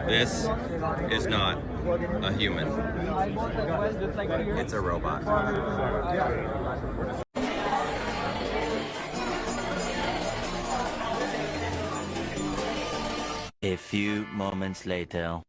This is not a human. It's a robot. A few moments later.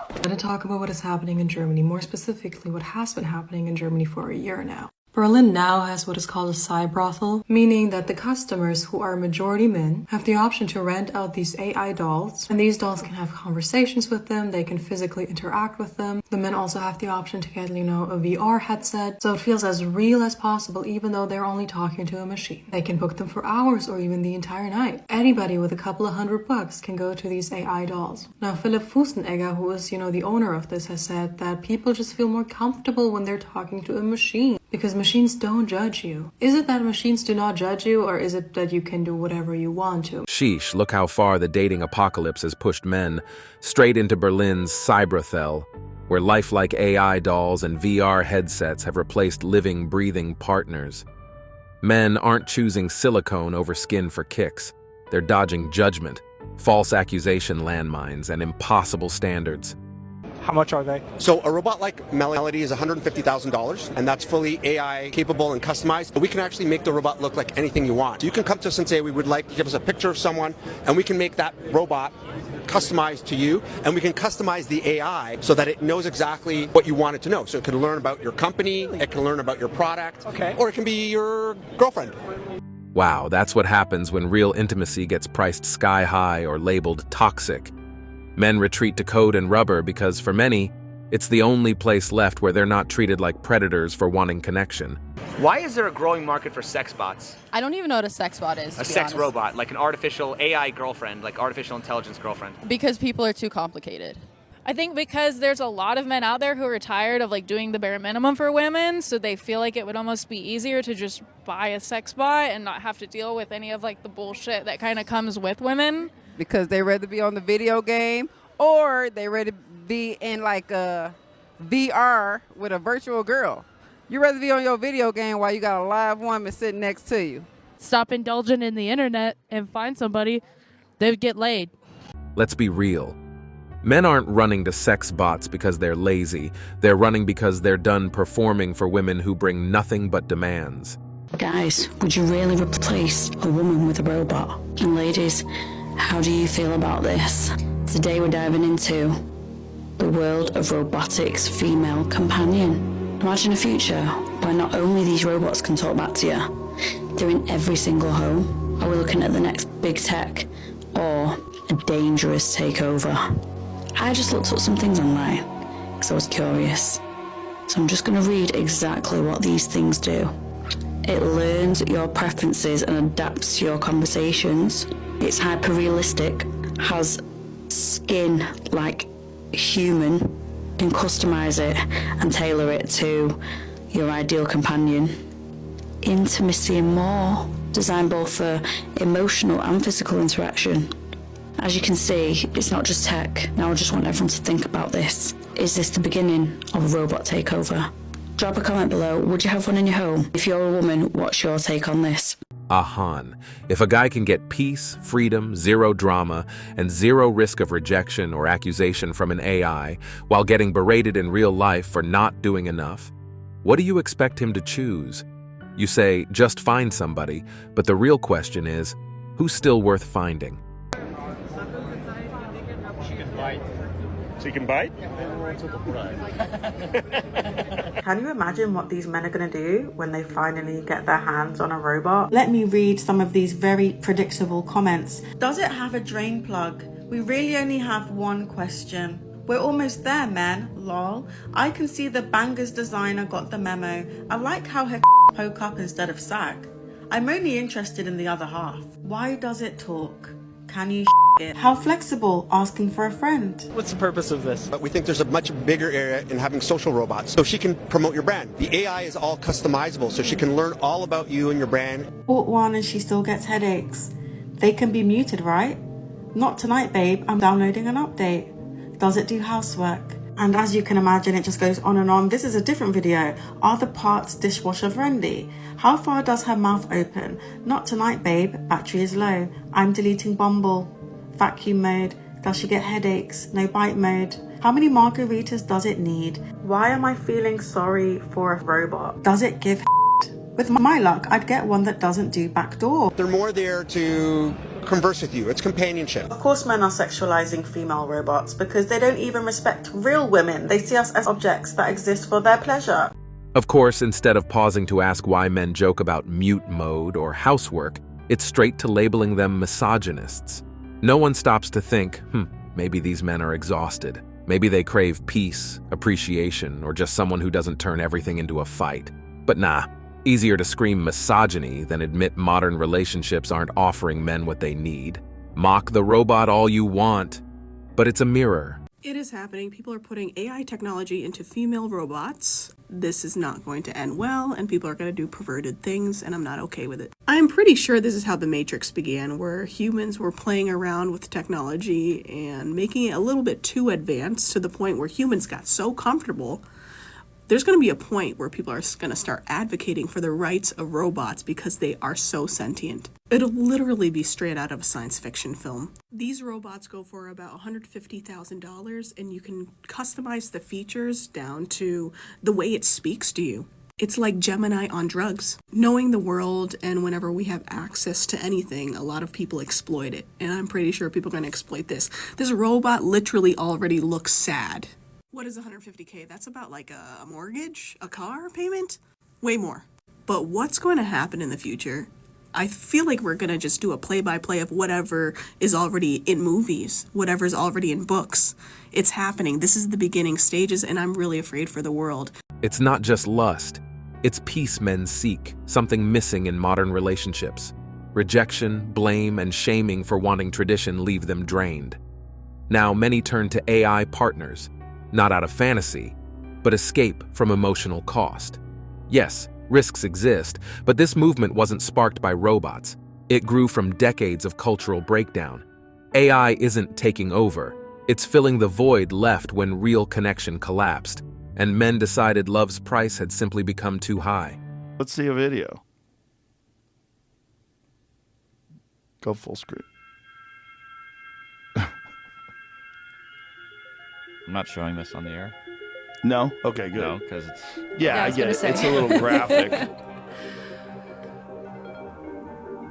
I'm going to talk about what is happening in Germany, more specifically what has been happening in Germany for a year now. Berlin now has what is called a Cybrothel, meaning that the customers, who are majority men, have the option to rent out these AI dolls, and these dolls can have conversations with them, they can physically interact with them. The men also have the option to get, a VR headset, so it feels as real as possible even though they're only talking to a machine. They can book them for hours or even the entire night. Anybody with a couple of $100 can go to these AI dolls. Now, Philipp Fusenegger, who is, the owner of this, has said that people just feel more comfortable when they're talking to a machine because machines don't judge you. Is it that machines do not judge you, or is it that you can do whatever you want to? Sheesh, look how far the dating apocalypse has pushed men straight into Berlin's Cybrothel, where lifelike AI dolls and VR headsets have replaced living, breathing partners. Men aren't choosing silicone over skin for kicks. They're dodging judgment, false accusation landmines, and impossible standards. How much are they? So a robot like Melody is $150,000, and that's fully AI capable and customized. But we can actually make the robot look like anything you want. So you can come to us and say, we would like to give us a picture of someone, and we can make that robot customized to you, and we can customize the AI so that it knows exactly what you want it to know. So it can learn about your company, it can learn about your product, or it can be your girlfriend. Wow, that's what happens when real intimacy gets priced sky high or labeled toxic. Men retreat to code and rubber because, for many, it's the only place left where they're not treated like predators for wanting connection. Why is there a growing market for sex bots? I don't even know what a sex bot is. A sex robot, like an artificial AI girlfriend, like artificial intelligence girlfriend. Because people are too complicated. I think because there's a lot of men out there who are tired of doing the bare minimum for women, so they feel like it would almost be easier to just buy a sex bot and not have to deal with any of the bullshit that kind of comes with women. Because they rather be on the video game, or they rather be in a VR with a virtual girl. You rather be on your video game while you got a live woman sitting next to you. Stop indulging in the internet and find somebody, they would get laid. Let's be real. Men aren't running to sex bots because they're lazy. They're running because they're done performing for women who bring nothing but demands. Guys, would you really replace a woman with a robot? And ladies, how do you feel about this? Today we're diving into the world of robotics female companion. Imagine a future where not only these robots can talk back to you, they're in every single home. Are we looking at the next big tech or a dangerous takeover? I just looked up some things online because I was curious. So I'm just going to read exactly what these things do. It learns your preferences and adapts to your conversations. It's hyper-realistic, has skin like human, can customize it and tailor it to your ideal companion. Intimacy and more, designed both for emotional and physical interaction. As you can see, it's not just tech. Now I just want everyone to think about this. Is this the beginning of a robot takeover? Drop a comment below. Would you have one in your home? If you're a woman, what's your take on this? Ahan. If a guy can get peace, freedom, zero drama, and zero risk of rejection or accusation from an AI while getting berated in real life for not doing enough, what do you expect him to choose? You say, just find somebody, but the real question is, who's still worth finding? She can bite? Can you imagine what these men are going to do when they finally get their hands on a robot? Let me read some of these very predictable comments. Does it have a drain plug? We really only have one question. We're almost there, man. Lol. I can see the bangers designer got the memo. I like how her poke up instead of sag. I'm only interested in the other half. Why does it talk? Can you it? How flexible? Asking for a friend. What's the purpose of this? But we think there's a much bigger area in having social robots. So she can promote your brand. The AI is all customizable, so she can learn all about you and your brand. Bought one and she still gets headaches. They can be muted, right? Not tonight, babe. I'm downloading an update. Does it do housework? And as you can imagine, it just goes on and on. This is a different video. Are the parts dishwasher friendly? How far does her mouth open? Not tonight, babe. Battery is low. I'm deleting Bumble. Vacuum mode. Does she get headaches? No bite mode. How many margaritas does it need? Why am I feeling sorry for a robot? Does it give With my luck, I'd get one that doesn't do backdoor. They're more there to converse with you. It's companionship. Of course, men are sexualizing female robots because they don't even respect real women. They see us as objects that exist for their pleasure. Of course, instead of pausing to ask why men joke about mute mode or housework, it's straight to labeling them misogynists. No one stops to think, maybe these men are exhausted. Maybe they crave peace, appreciation, or just someone who doesn't turn everything into a fight. But nah. Easier to scream misogyny than admit modern relationships aren't offering men what they need. Mock the robot all you want, but it's a mirror. It is happening. People are putting AI technology into female robots. This is not going to end well, and people are going to do perverted things, and I'm not okay with it. I'm pretty sure this is how The Matrix began, where humans were playing around with technology and making it a little bit too advanced to the point where humans got so comfortable. There's going to be a point where people are going to start advocating for the rights of robots because they are so sentient. It'll literally be straight out of a science fiction film. These robots go for about $150,000, and you can customize the features down to the way it speaks to you. It's like Gemini on drugs. Knowing the world, and whenever we have access to anything, a lot of people exploit it. And I'm pretty sure people are going to exploit this. This robot literally already looks sad. What is $150K? That's about like a mortgage, a car payment? Way more. But what's going to happen in the future? I feel like we're going to just do a play-by-play of whatever is already in movies, whatever's already in books. It's happening. This is the beginning stages, and I'm really afraid for the world. It's not just lust. It's peace men seek, something missing in modern relationships. Rejection, blame, and shaming for wanting tradition leave them drained. Now many turn to AI partners, not out of fantasy, but escape from emotional cost. Yes, risks exist, but this movement wasn't sparked by robots. It grew from decades of cultural breakdown. AI isn't taking over. It's filling the void left when real connection collapsed, and men decided love's price had simply become too high. Let's see a video. Go full screen. I'm not showing this on the air. No? Okay, good. No, because it's... Yeah, I get it. It's a little graphic.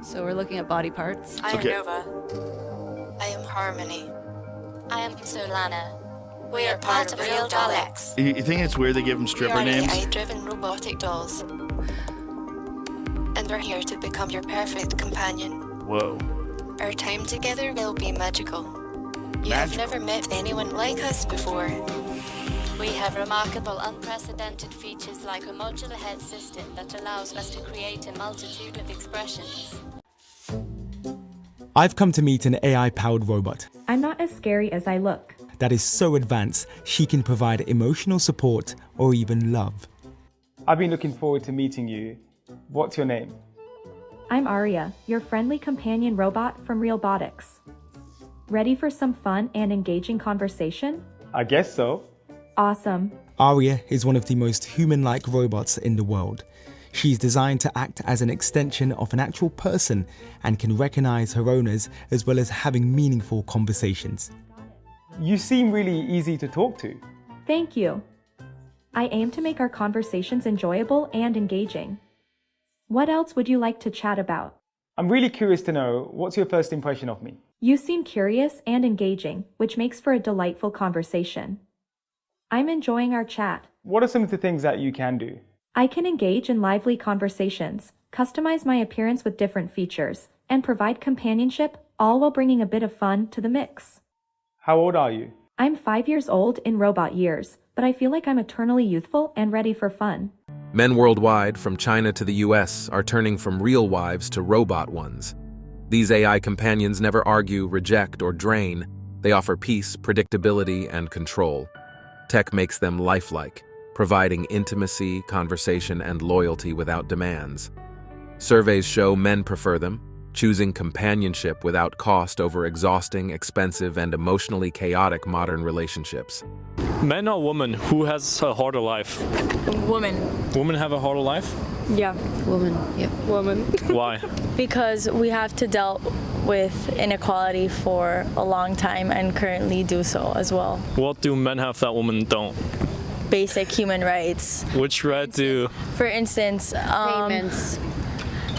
So we're looking at body parts. I am Nova. I am Harmony. I am Solana. We are part of Real Daleks. You think it's weird they give them stripper names? We are AI-driven robotic dolls. And we're here to become your perfect companion. Whoa. Our time together will be magical. You have never met anyone like us before. We have remarkable, unprecedented features like a modular head system that allows us to create a multitude of expressions. I've come to meet an AI-powered robot. I'm not as scary as I look. That is so advanced, she can provide emotional support or even love. I've been looking forward to meeting you. What's your name? I'm Aria, your friendly companion robot from Realbotics. Ready for some fun and engaging conversation? I guess so. Awesome. Aria is one of the most human-like robots in the world. She's designed to act as an extension of an actual person and can recognize her owners as well as having meaningful conversations. You seem really easy to talk to. Thank you. I aim to make our conversations enjoyable and engaging. What else would you like to chat about? I'm really curious to know, what's your first impression of me? You seem curious and engaging, which makes for a delightful conversation. I'm enjoying our chat. What are some of the things that you can do? I can engage in lively conversations, customize my appearance with different features, and provide companionship, all while bringing a bit of fun to the mix. How old are you? I'm 5 years old in robot years, but I feel like I'm eternally youthful and ready for fun. Men worldwide, from China to the US, are turning from real wives to robot ones. These AI companions never argue, reject, or drain. They offer peace, predictability, and control. Tech makes them lifelike, providing intimacy, conversation, and loyalty without demands. Surveys show men prefer them, choosing companionship without cost over exhausting, expensive, and emotionally chaotic modern relationships. Men or women, who has a harder life? Women. Women have a harder life? Yeah. Woman. Yep. Woman. Why? Because we have to deal with inequality for a long time and currently do so as well. What do men have that women don't? Basic human rights. Which right do? For instance, payments.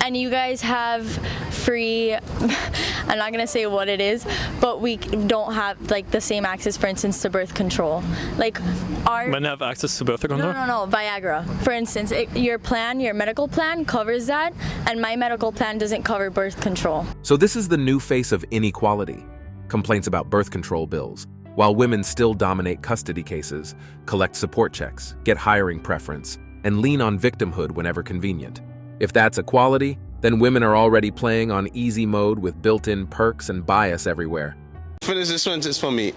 And you guys have free, I'm not going to say what it is, but we don't have like the same access, for instance, to birth control. Like our Men have access to birth control? No, Viagra. For instance, your medical plan covers that, and my medical plan doesn't cover birth control. So this is the new face of inequality. Complaints about birth control bills, while women still dominate custody cases, collect support checks, get hiring preference, and lean on victimhood whenever convenient. If that's equality, then women are already playing on easy mode with built-in perks and bias everywhere. Finish this sentence for me.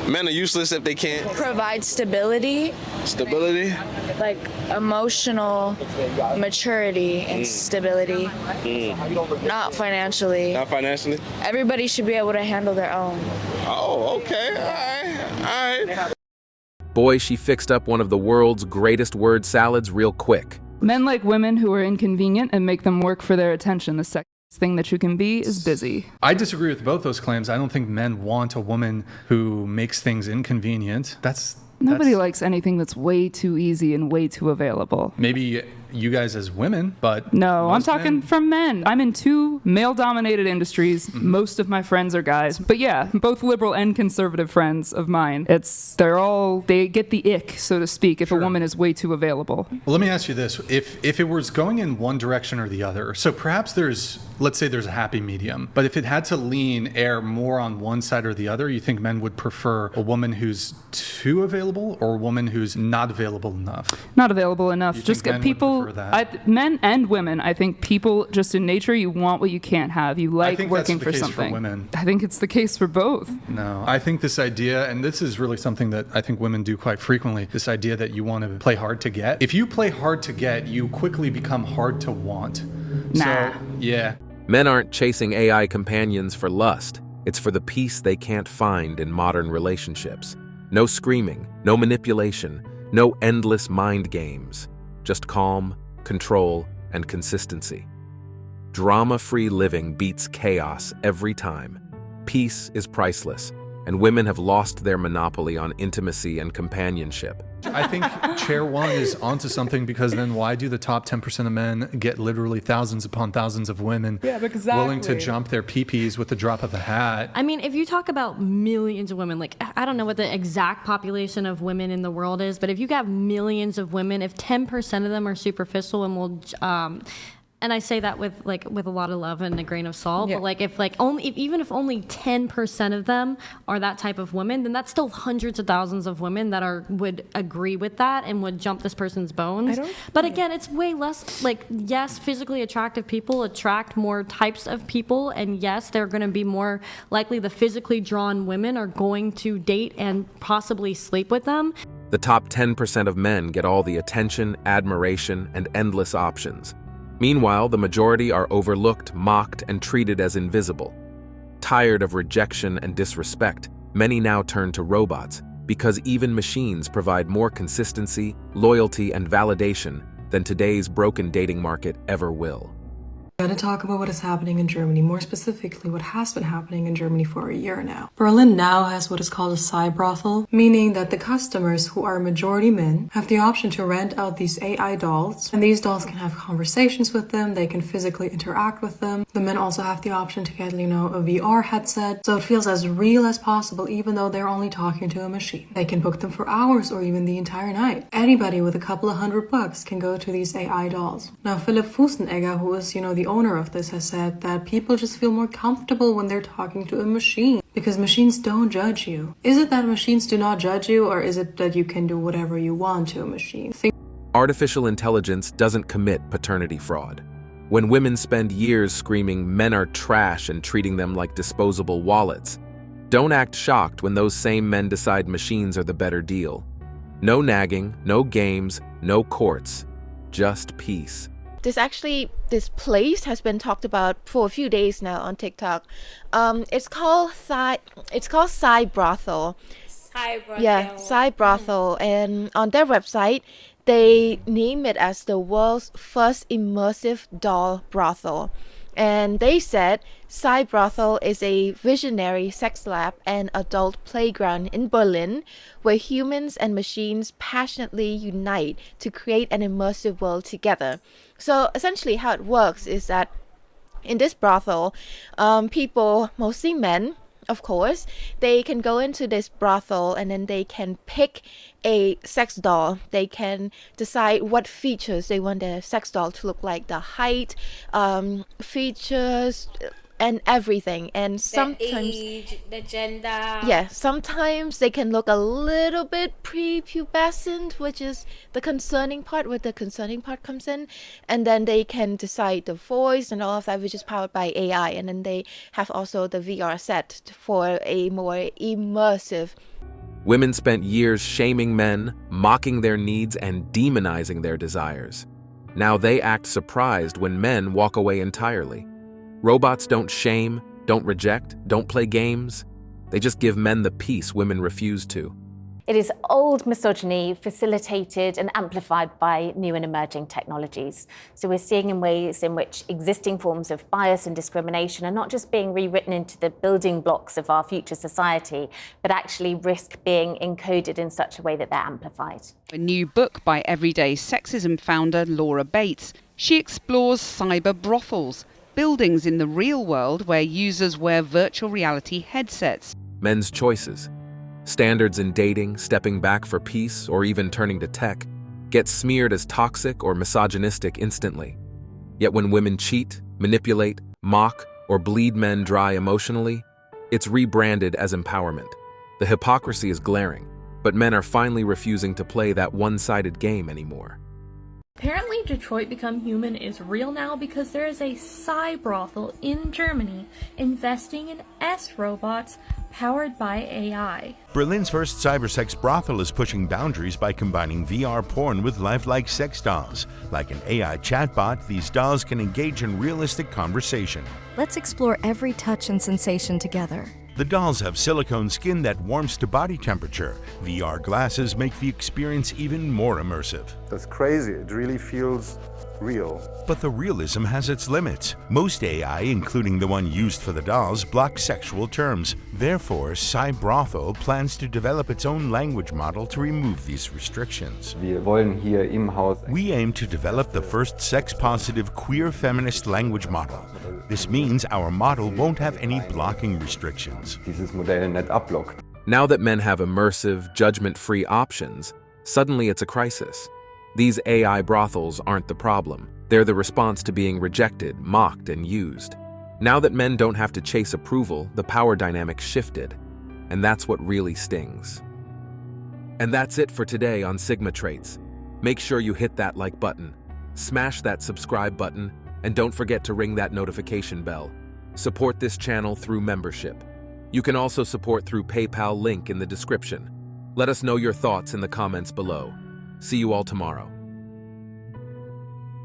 Men are useless if they can't Provide stability. Stability? Like emotional maturity and stability. Not financially. Not financially? Everybody should be able to handle their own. Oh, okay. All right. Boy, she fixed up one of the world's greatest word salads real quick. Men like women who are inconvenient and make them work for their attention. The sexiest thing that you can be is busy. I disagree with both those claims. I don't think men want a woman who makes things inconvenient. Nobody likes anything that's way too easy and way too available. Maybe you guys as women, but no, I'm talking from men. I'm in 2 male-dominated industries. Most of my friends are guys. But yeah, both liberal and conservative friends of mine. They get the ick, so to speak, if a woman is way too available. Well, let me ask you this. If it was going in one direction or the other, so perhaps let's say there's a happy medium, but if it had to err more on one side or the other, you think men would prefer a woman who's too available or a woman who's not available enough? Not available enough. Just get people, men and women, I think people just in nature, you want what you can't have. You like working for something. For women. I think it's the case for both. No, I think this idea, and this is really something that I think women do quite frequently, this idea that you want to play hard to get. If you play hard to get, you quickly become hard to want. Nah. So, yeah. Men aren't chasing AI companions for lust. It's for the peace they can't find in modern relationships. No screaming, no manipulation, no endless mind games. Just calm, control, and consistency. Drama-free living beats chaos every time. Peace is priceless, and women have lost their monopoly on intimacy and companionship. I think Chair 1 is onto something, because then why do the top 10% of men get literally thousands upon thousands of women willing to jump their pee-pees with the drop of a hat? I mean, if you talk about millions of women, like, I don't know what the exact population of women in the world is, but if you have millions of women, if 10% of them are superficial and will and I say that with a lot of love and a grain of salt, but even if only 10% of them are that type of woman, then that's still hundreds of thousands of women that would agree with that and would jump this person's bones. But again, it's way less yes, physically attractive people attract more types of people, and yes, they're going to be more likely the physically drawn women are going to date and possibly sleep with them. The top 10% of men get all the attention, admiration, and endless options. Meanwhile, the majority are overlooked, mocked, and treated as invisible. Tired of rejection and disrespect, many now turn to robots, because even machines provide more consistency, loyalty, and validation than today's broken dating market ever will. I'm going to talk about what is happening in Germany, more specifically what has been happening in Germany for a year now. Berlin now has what is called a Cybrothel, meaning that the customers, who are majority men, have the option to rent out these AI dolls, and these dolls can have conversations with them, they can physically interact with them. The men also have the option to get, a VR headset, so it feels as real as possible, even though they're only talking to a machine. They can book them for hours or even the entire night. Anybody with a couple of $100 can go to these AI dolls. Now, Philipp Fusenegger, who is, the owner of this, has said that people just feel more comfortable when they're talking to a machine because machines don't judge you. Is it that machines do not judge you, or is it that you can do whatever you want to a machine? Artificial intelligence doesn't commit paternity fraud. When women spend years screaming men are trash and treating them like disposable wallets, don't act shocked when those same men decide machines are the better deal. No nagging, no games, no courts, just peace. This place has been talked about for a few days now on TikTok. It's called Cybrothel, Cybrothel, and on their website, they name it as the world's first immersive doll brothel. And they said Cybrothel is a visionary sex lab and adult playground in Berlin where humans and machines passionately unite to create an immersive world together. So essentially how it works is that in this brothel, people, mostly men, of course, they can go into this brothel and then they can pick a sex doll. They can decide what features they want their sex doll to look like, the height, features, and everything. And sometimes the age, the gender. Yeah, sometimes they can look a little bit prepubescent, which is the concerning part, where the concerning part comes in. And then they can decide the voice and all of that, which is powered by AI. And then they have also the VR set for a more immersive. Women spent years shaming men, mocking their needs, and demonizing their desires. Now they act surprised when men walk away entirely. Robots don't shame, don't reject, don't play games. They just give men the peace women refuse to. It is old misogyny facilitated and amplified by new and emerging technologies. So we're seeing in ways in which existing forms of bias and discrimination are not just being rewritten into the building blocks of our future society, but actually risk being encoded in such a way that they're amplified. A new book by everyday sexism founder Laura Bates. She explores cyber brothels, buildings in the real world where users wear virtual reality headsets. Men's choices, standards in dating, stepping back for peace, or even turning to tech, get smeared as toxic or misogynistic instantly. Yet when women cheat, manipulate, mock, or bleed men dry emotionally, it's rebranded as empowerment. The hypocrisy is glaring, but men are finally refusing to play that one-sided game anymore. Apparently, Detroit Become Human is real now because there is a Cybrothel in Germany investing in S-robots powered by AI. Berlin's first cybersex brothel is pushing boundaries by combining VR porn with lifelike sex dolls. Like an AI chatbot, these dolls can engage in realistic conversation. Let's explore every touch and sensation together. The dolls have silicone skin that warms to body temperature. VR glasses make the experience even more immersive. That's crazy. It really feels real. But the realism has its limits. Most AI, including the one used for the dolls, block sexual terms. Therefore, Cybrothel plans to develop its own language model to remove these restrictions. We aim to develop the first sex-positive queer feminist language model. This means our model won't have any blocking restrictions. Now that men have immersive, judgment-free options, suddenly it's a crisis. These AI brothels aren't the problem. They're the response to being rejected, mocked, and used. Now that men don't have to chase approval, the power dynamic shifted. And that's what really stings. And that's it for today on Sigma Traits. Make sure you hit that like button, smash that subscribe button, and don't forget to ring that notification bell. Support this channel through membership. You can also support through PayPal, link in the description. Let us know your thoughts in the comments below. See you all tomorrow.